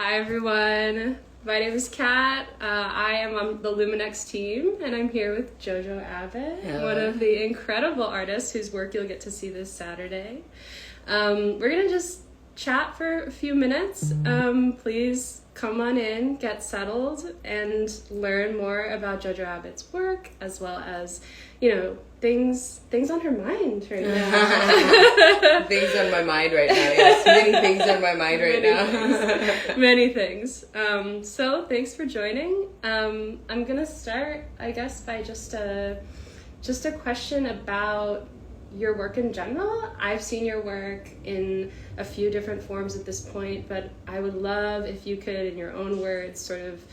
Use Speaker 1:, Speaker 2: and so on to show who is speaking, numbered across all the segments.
Speaker 1: Hi everyone, my name is Kat. I am on the LUMINEX team and I'm here with JOJO ABOT, one of the incredible artists whose work you'll get to see this Saturday. We're going to just chat for a few minutes. Please come on in, get settled, and learn more about JOJO ABOT's work as well as, things on her mind right now.
Speaker 2: Things on my mind right now, yes. Many things on my mind right now.
Speaker 1: Many things. So thanks for joining. I'm gonna start, I guess, by just a question about your work in general. I've seen your work in a few different forms at this point, but I would love if you could, in your own words, sort of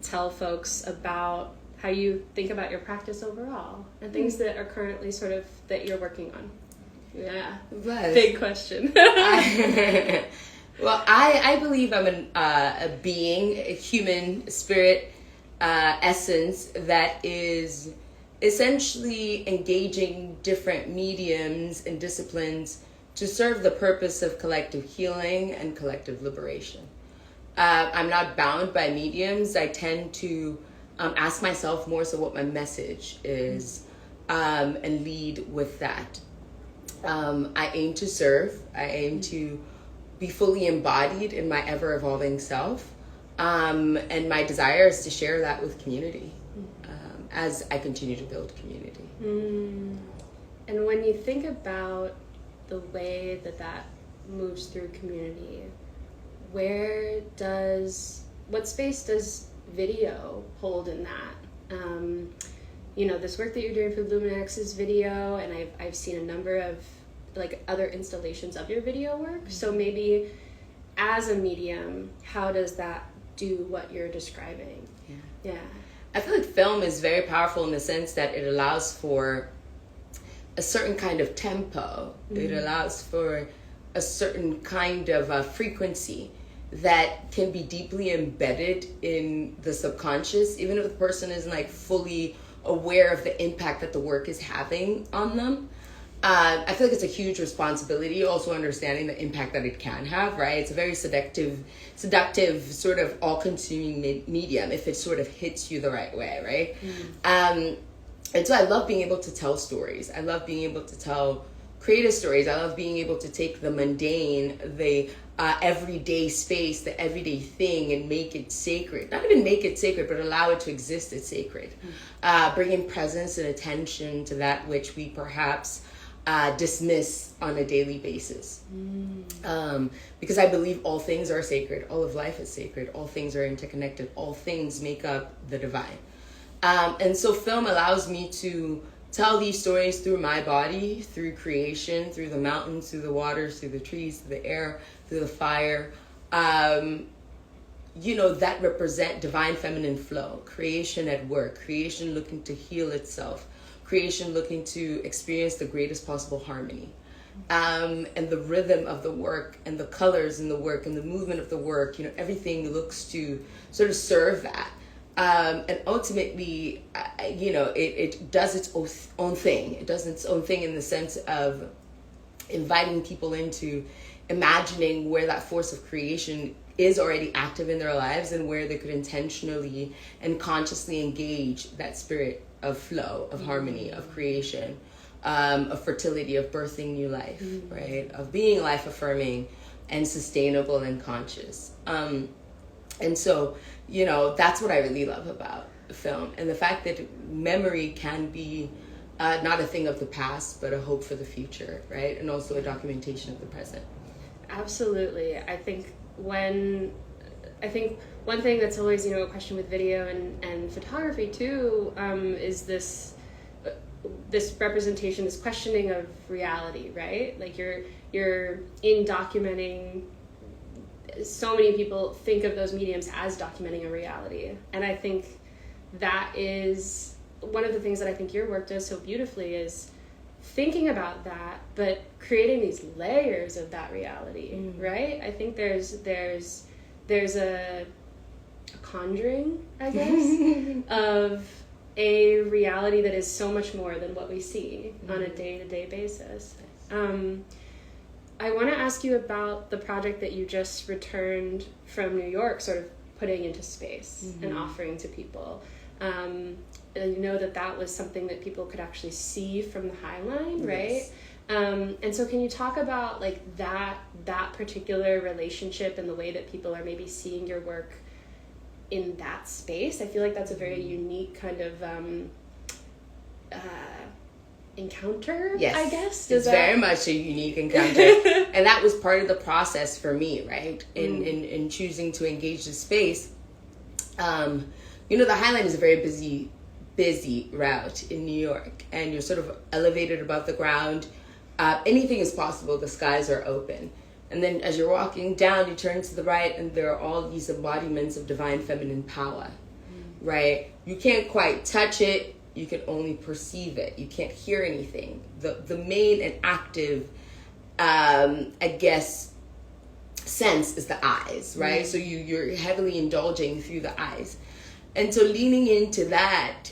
Speaker 1: tell folks about how you think about your practice overall and things that are currently sort of that you're working on. Yeah, big question.
Speaker 2: I believe I'm a being, a human spirit essence that is essentially engaging different mediums and disciplines to serve the purpose of collective healing and collective liberation. I'm not bound by mediums. I tend to ask myself more so what my message is, and lead with that. I aim to serve. I aim to be fully embodied in my ever-evolving self. And my desire is to share that with community as I continue to build community.
Speaker 1: And when you think about the way that moves through community, what space does video hold in that? This work that you're doing for LUMINEX is video, and I've seen a number of other installations of your video work. So maybe as a medium, how does that do what you're describing? Yeah.
Speaker 2: I feel like film is very powerful in the sense that it allows for a certain kind of tempo. It allows for a certain kind of frequency that can be deeply embedded in the subconscious, even if the person isn't fully aware of the impact that the work is having on them. I feel like it's a huge responsibility, also understanding the impact that it can have, right? It's a very seductive, sort of all-consuming medium if it sort of hits you the right way, right? And so I love being able to tell stories. I love being able to tell creative stories. I love being able to take the mundane, the everyday space, the everyday thing, and make it sacred. Not even make it sacred, but allow it to exist as sacred. Bringing presence and attention to that which we perhaps dismiss on a daily basis. Because I believe all things are sacred. All of life is sacred. All things are interconnected. All things make up the divine. And so film allows me to tell these stories through my body, through creation, through the mountains, through the waters, through the trees, through the air, through the fire, that represent divine feminine flow, creation at work, creation looking to heal itself, creation looking to experience the greatest possible harmony. And the rhythm of the work and the colors in the work and the movement of the work, everything looks to sort of serve that. And ultimately, it does its own thing. It does its own thing in the sense of inviting people into imagining where that force of creation is already active in their lives and where they could intentionally and consciously engage that spirit of flow, of harmony, of creation, of fertility, of birthing new life, right? Of being life-affirming and sustainable and conscious. And so, that's what I really love about film, and the fact that memory can be not a thing of the past, but a hope for the future, right? And also a documentation of the present.
Speaker 1: Absolutely. I think one thing that's always, a question with video and photography too, is this representation, this questioning of reality, right? You're in documenting. So many people think of those mediums as documenting a reality. And I think that is one of the things that I think your work does so beautifully is thinking about that, but creating these layers of that reality, right? I think there's a conjuring, I guess, of a reality that is so much more than what we see on a day-to-day basis. I want to ask you about the project that you just returned from New York, sort of putting into space and offering to people. And you know that was something that people could actually see from the High Line, right? Yes. And so can you talk about like that particular relationship and the way that people are maybe seeing your work in that space? I feel like that's a very unique kind of encounter,
Speaker 2: yes,
Speaker 1: I guess.
Speaker 2: It's very much a unique encounter. And that was part of the process for me, right? In choosing to engage the space. You know, the High Line is a very busy route in New York, and you're sort of elevated above the ground. Anything is possible. The skies are open. And then as you're walking down, you turn to the right, and there are all these embodiments of divine feminine power, right? You can't quite touch it. You can only perceive it. You can't hear anything. The main and active, I guess, sense is the eyes, right? So you're heavily indulging through the eyes. And so leaning into that,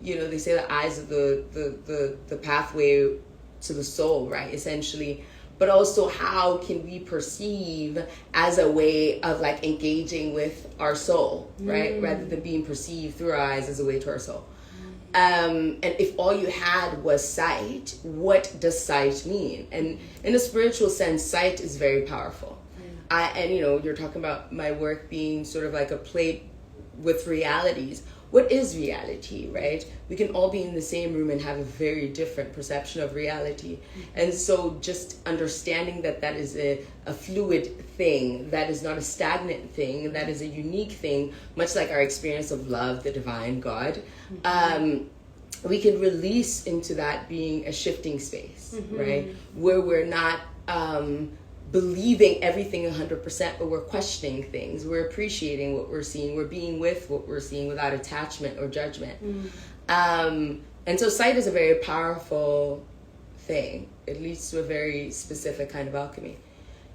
Speaker 2: you know, they say the eyes are the pathway to the soul, right, essentially. But also how can we perceive as a way of like engaging with our soul, right? Rather than being perceived through our eyes as a way to our soul. And if all you had was sight, what does sight mean? And in a spiritual sense, sight is very powerful. And you know, you're talking about my work being sort of like a plate with realities. What is reality, right? We can all be in the same room and have a very different perception of reality. And so just understanding that is a fluid thing, that is not a stagnant thing, that is a unique thing, much like our experience of love, the divine God, we can release into that being a shifting space, right? Where we're not believing everything 100%, but we're questioning things. We're appreciating what we're seeing. We're being with what we're seeing without attachment or judgment. And so sight is a very powerful thing. It leads to a very specific kind of alchemy.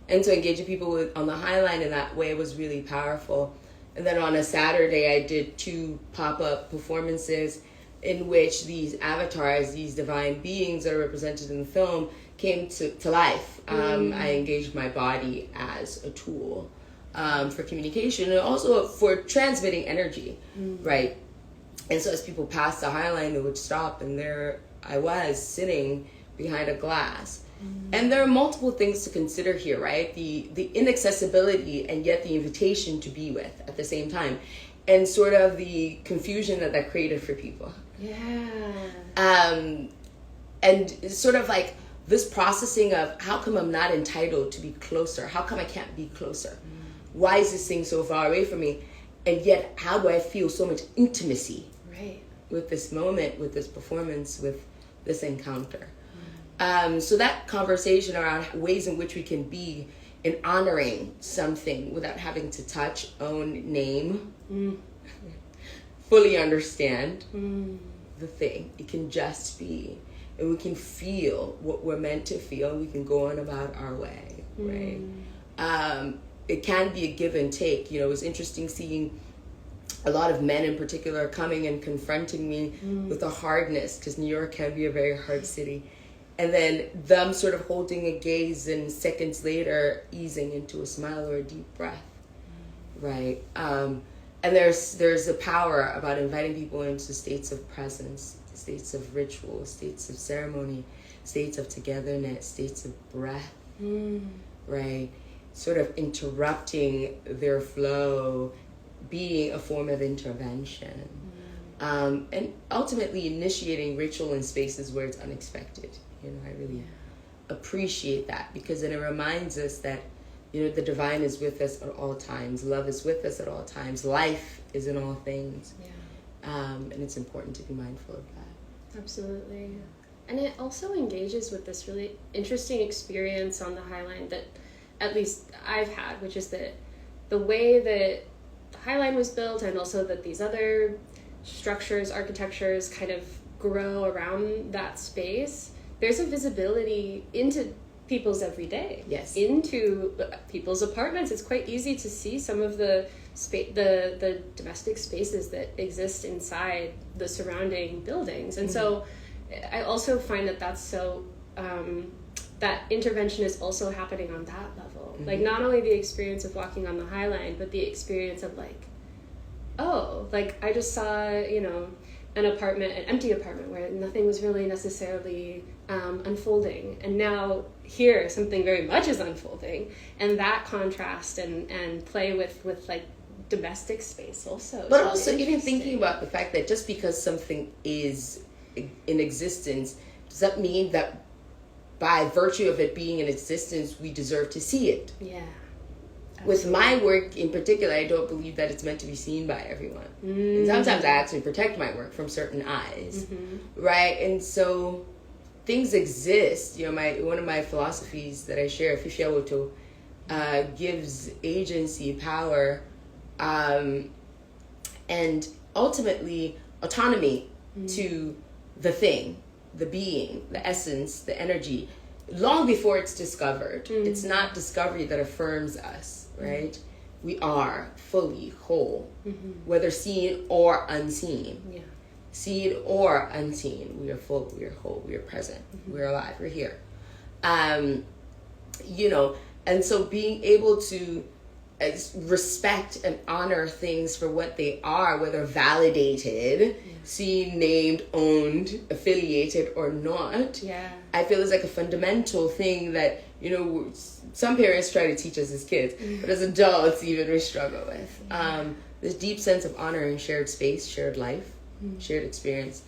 Speaker 2: And so engaging people on the High Line in that way was really powerful. And then on a Saturday, I did 2 pop-up performances in which these avatars, these divine beings that are represented in the film, came to life. I engaged my body as a tool for communication and also for transmitting energy, right? And so as people passed the High Line, they would stop, and there I was sitting behind a glass. And there are multiple things to consider here, right? The inaccessibility and yet the invitation to be with at the same time, and sort of the confusion that created for people. And sort of like this processing of how come I'm not entitled to be closer? How come I can't be closer? Why is this thing so far away from me? And yet, how do I feel so much intimacy with this moment, with this performance, with this encounter? So that conversation around ways in which we can be in honoring something without having to touch, own, name, fully understand the thing. It can just be. And we can feel what we're meant to feel. We can go on about our way, right? It can be a give and take. You know, it was interesting seeing a lot of men in particular coming and confronting me with a hardness, because New York can be a very hard city. And then them sort of holding a gaze and seconds later easing into a smile or a deep breath, right? And there's a power about inviting people into states of presence, states of ritual, states of ceremony, states of togetherness, states of breath, right? Sort of interrupting their flow, being a form of intervention. And ultimately initiating ritual in spaces where it's unexpected. You know, I really appreciate that, because then it reminds us that, you know, the divine is with us at all times. Love is with us at all times. Life is in all things. And it's important to be mindful of that.
Speaker 1: Absolutely. And it also engages with this really interesting experience on the High Line that at least I've had, which is that the way that the High Line was built, and also that these other structures, architectures kind of grow around that space, there's a visibility into people's everyday, into people's apartments. It's quite easy to see some of the domestic spaces that exist inside the surrounding buildings. And so I also find that that's so that intervention is also happening on that level.
Speaker 2: Mm-hmm.
Speaker 1: Like, not only the experience of walking on the High Line, but the experience of like, oh, like I just saw, you know, an empty apartment where nothing was really necessarily unfolding, and now here something very much is unfolding, and that contrast and play with like domestic space also.
Speaker 2: But also even thinking about the fact that just because something is in existence, does that mean that by virtue of it being in existence, we deserve to see it?
Speaker 1: Yeah.
Speaker 2: With my work in particular, I don't believe that it's meant to be seen by everyone. And sometimes I actually protect my work from certain eyes, right? And so things exist. You know, one of my philosophies that I share, JOJO, gives agency, power, and ultimately autonomy to the thing, the being, the essence, the energy, long before it's discovered. It's not discovery that affirms us, right? We are fully whole, whether seen or unseen.
Speaker 1: Yeah.
Speaker 2: Seen or unseen, we are full, we are whole, we are present, we're alive, we're here. You know, and so being able to respect and honor things for what they are, whether validated, seen, named, owned, affiliated, or not, I feel is like a fundamental thing that, you know, some parents try to teach us as kids, but as adults even we struggle with. This deep sense of honor and shared space, shared life, shared experience.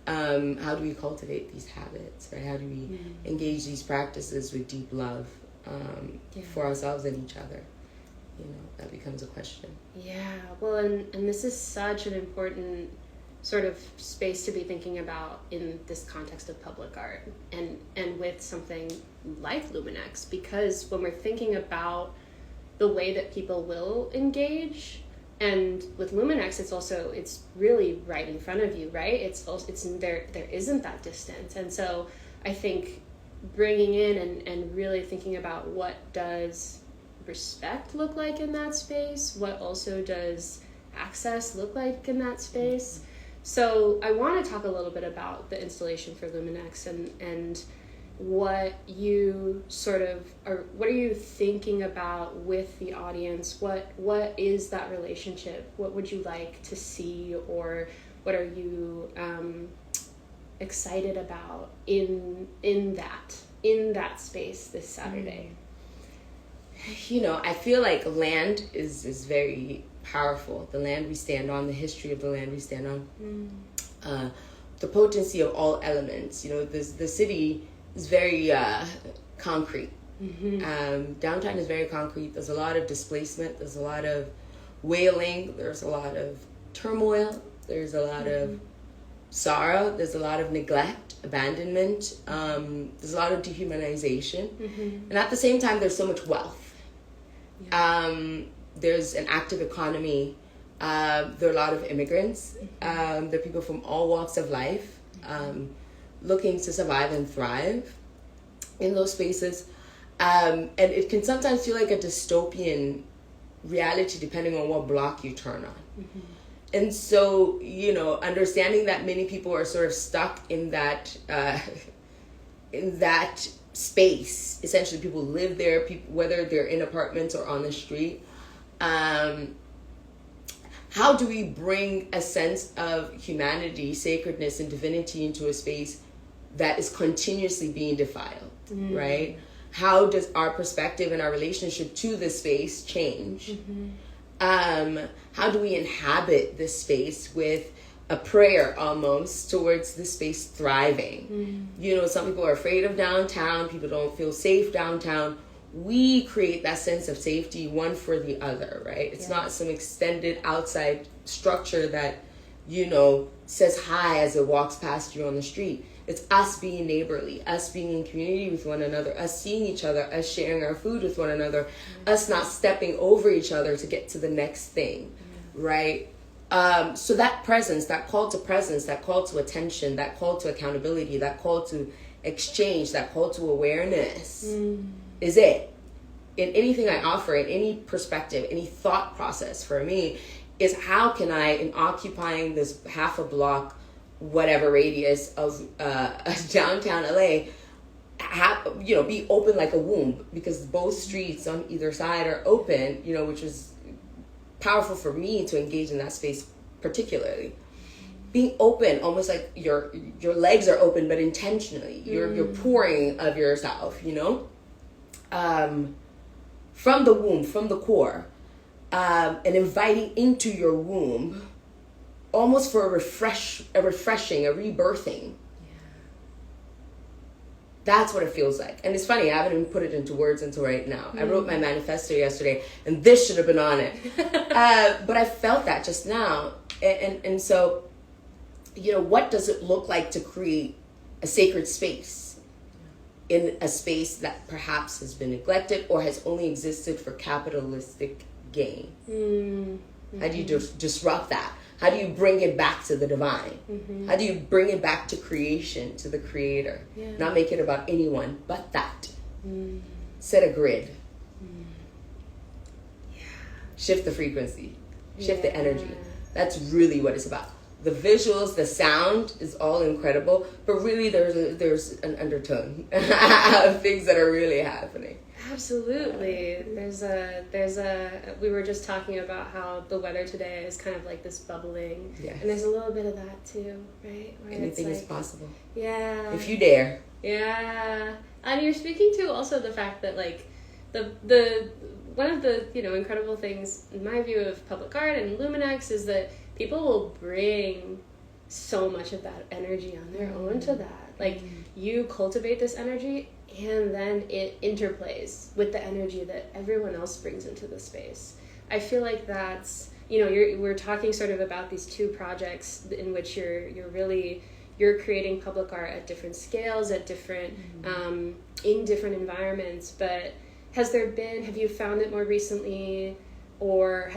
Speaker 2: How do we cultivate these habits, right? How do we engage these practices with deep love for ourselves and each other? You know, that becomes a question. Yeah,
Speaker 1: well, and this is such an important sort of space to be thinking about in this context of public art and with something like LUMINEX, because when we're thinking about the way that people will engage, and with LUMINEX, it's really right in front of you, right? It's there isn't that distance. And so I think bringing in and really thinking about what does respect look like in that space, what also does access look like in that space. So I want to talk a little bit about the installation for LUMINEX and what you sort of what are you thinking about with the audience? What is that relationship? What would you like to see, or what are you excited about in that space this Saturday?
Speaker 2: You know, I feel like land is very powerful. The land we stand on, the history of the land we stand on, the potency of all elements. You know, the city is very concrete. Downtown is very concrete. There's a lot of displacement. There's a lot of wailing. There's a lot of turmoil. There's a lot of sorrow. There's a lot of neglect, abandonment. There's a lot of dehumanization. And at the same time, there's so much wealth. There's an active economy. There are a lot of immigrants. There are people from all walks of life looking to survive and thrive in those spaces. And it can sometimes feel like a dystopian reality depending on what block you turn on. And so, you know, understanding that many people are sort of stuck in that space. Essentially, people live there, whether they're in apartments or on the street. How do we bring a sense of humanity, sacredness, and divinity into a space that is continuously being defiled, right? How does our perspective and our relationship to this space change? How do we inhabit this space with a prayer almost towards this space thriving? You know, some people are afraid of downtown. People don't feel safe downtown. We create that sense of safety one for the other, right? It's not some extended outside structure that, you know, says hi as it walks past you on the street. It's us being neighborly, us being in community with one another, us seeing each other, us sharing our food with one another, us not stepping over each other to get to the next thing, right? So that presence, that call to presence, that call to attention, that call to accountability, that call to exchange, that call to awareness is it. In anything I offer, in any perspective, any thought process for me, is how can I, in occupying this half a block, whatever radius of downtown LA, be open like a womb, because both streets on either side are open, which was powerful for me to engage in that space particularly. Being open, almost like your legs are open, but intentionally. You're pouring of yourself, from the womb, from the core, and inviting into your womb, almost for a refreshing, a rebirthing. That's what it feels like. And it's funny, I haven't even put it into words until right now. I wrote my manifesto yesterday, and this should have been on it. But I felt that just now. And so, what does it look like to create a sacred space in a space that perhaps has been neglected or has only existed for capitalistic gain? How do you disrupt that? How do you bring it back to the divine? How do you bring it back to creation, to the creator? Not make it about anyone but that. Set a grid. Shift the frequency. Shift the energy. That's really what it's about. The visuals, the sound is all incredible, but really there's an undertone of things that are really happening.
Speaker 1: Absolutely. We were just talking about how the weather today is kind of like this bubbling. Yes. And there's a little bit of that too, right? Where
Speaker 2: anything is possible.
Speaker 1: Yeah.
Speaker 2: If you dare.
Speaker 1: Yeah. And you're speaking to also the fact that like the one of the, incredible things in my view of public art and LUMINEX is that people will bring so much of that energy on their own to that. Like you cultivate this energy, and then it interplays with the energy that everyone else brings into the space. I feel like that's, we're talking sort of about these two projects in which you're creating public art at different scales, at different, in different environments. But have you found it more recently, or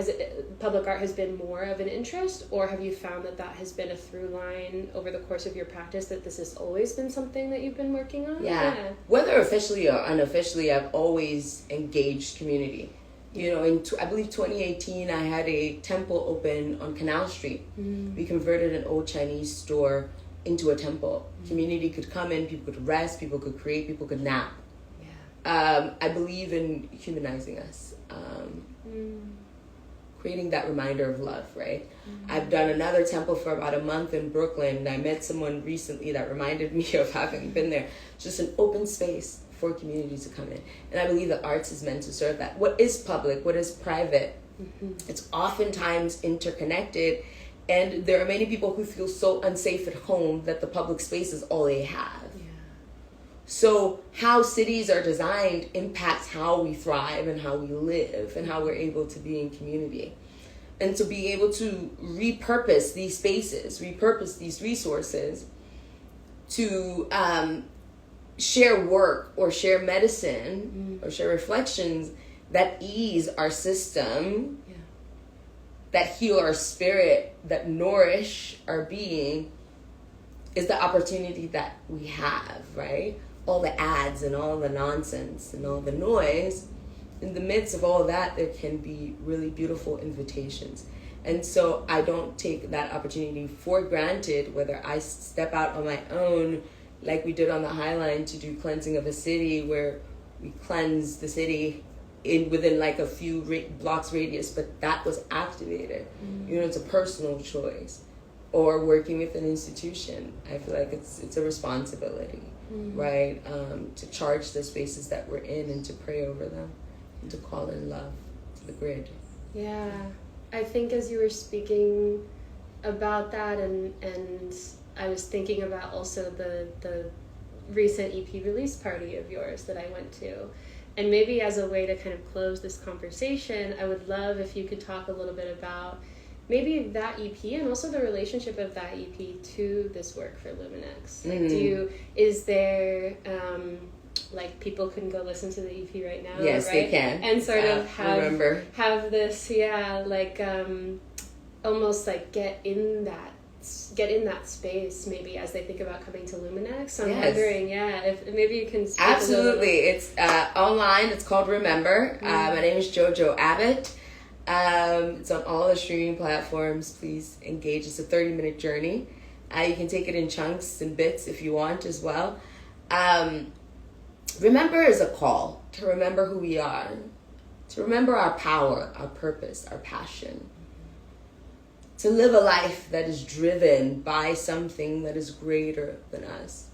Speaker 1: public art has been more of an interest, or have you found that has been a through line over the course of your practice, that this has always been something that you've been working on?
Speaker 2: Yeah. Whether officially or unofficially, I've always engaged community. In I believe 2018, I had a temple open on Canal Street. We converted an old Chinese store into a temple. Community could come in, people could rest, people could create, people could nap. I believe in humanizing us. Creating that reminder of love, right? I've done another temple for about a month in Brooklyn, and I met someone recently that reminded me of having been there. It's just an open space for community to come in. And I believe the arts is meant to serve that. What is public? What is private? It's oftentimes interconnected, and there are many people who feel so unsafe at home that the public space is all they have. So how cities are designed impacts how we thrive and how we live and how we're able to be in community. And to be able to repurpose these spaces, repurpose these resources to share work or share medicine or share reflections that ease our system, that heal our spirit, that nourish our being, is the opportunity that we have, right? All the ads and all the nonsense and all the noise, in the midst of all that, there can be really beautiful invitations. And so I don't take that opportunity for granted, whether I step out on my own, like we did on the High Line to do cleansing of a city, where we cleanse the city within like a few blocks radius, but that was activated. It's a personal choice. Or working with an institution, I feel like it's a responsibility, right? To charge the spaces that we're in and to pray over them and to call in love to the grid. Yeah,
Speaker 1: I think as you were speaking about that, and I was thinking about also the recent EP release party of yours that I went to. And maybe as a way to kind of close this conversation, I would love if you could talk a little bit about maybe that EP and also the relationship of that EP to this work for LUMINEX. Like, is there, like, people can go listen to the EP right now?
Speaker 2: Yes,
Speaker 1: right?
Speaker 2: they can.
Speaker 1: And sort of have this, almost like get in that space maybe as they think about coming to LUMINEX. So I'm wondering, if maybe you can speak
Speaker 2: Absolutely. It's online. It's called Remember. My name is JOJO ABOT. It's on all the streaming platforms. Please engage. It's a 30-minute journey. You can take it in chunks and bits if you want as well. remember is a call to remember who we are, to remember our power, our purpose, our passion, to live a life that is driven by something that is greater than us,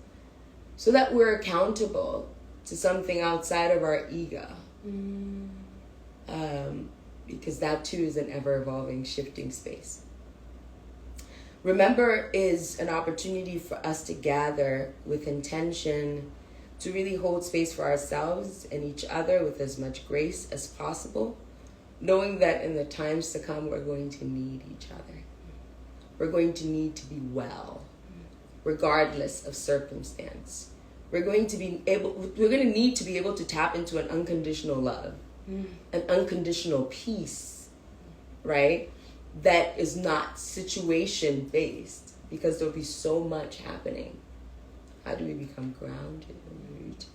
Speaker 2: so that we're accountable to something outside of our ego. Because that too is an ever-evolving, shifting space. Remember is an opportunity for us to gather with intention, to really hold space for ourselves and each other with as much grace as possible, knowing that in the times to come, we're going to need each other. We're going to need to be well, regardless of circumstance. We're going to need to be able to tap into an unconditional love, an unconditional peace, right? That is not situation based, because there'll be so much happening. How do we become grounded and rooted?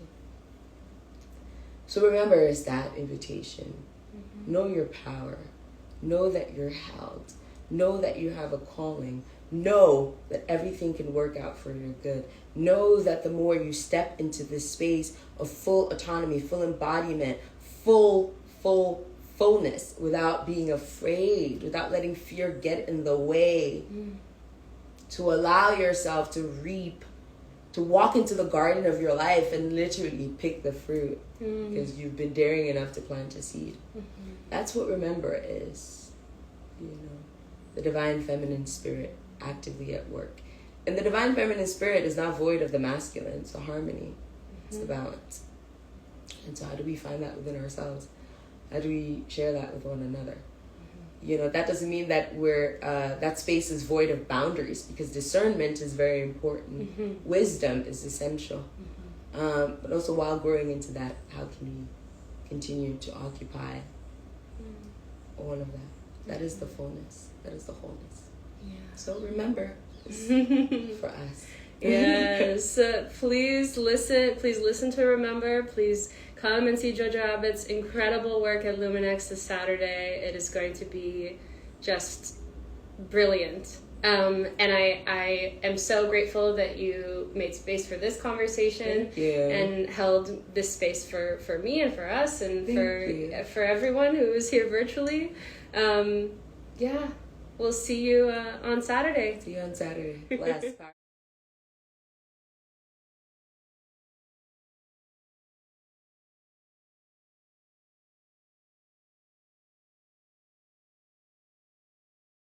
Speaker 2: So remember, is that invitation. Know your power. Know that you're held. Know that you have a calling. Know that everything can work out for your good. Know that the more you step into this space of full autonomy, full embodiment, fullness, without being afraid, without letting fear get in the way, to allow yourself to reap, to walk into the garden of your life and literally pick the fruit, because you've been daring enough to plant a seed. That's what remember is, the divine feminine spirit actively at work. And the divine feminine spirit is not void of the masculine. It's the harmony. It's the balance. And so how do we find that within ourselves? How do we share that with one another? That doesn't mean that that space is void of boundaries, because discernment is very important. Wisdom is essential. But also, while growing into that, how can we continue to occupy all of that? That is the fullness. That is the wholeness. Yeah. So remember, for us.
Speaker 1: Yes. Please listen to Remember. Please come and see JoJo Abbott's incredible work at LUMINEX this Saturday. It is going to be just brilliant. And I am so grateful that you made space for this conversation and held this space for me and for us and for everyone who is here virtually. We'll see you on Saturday.
Speaker 2: See you on Saturday. Last part.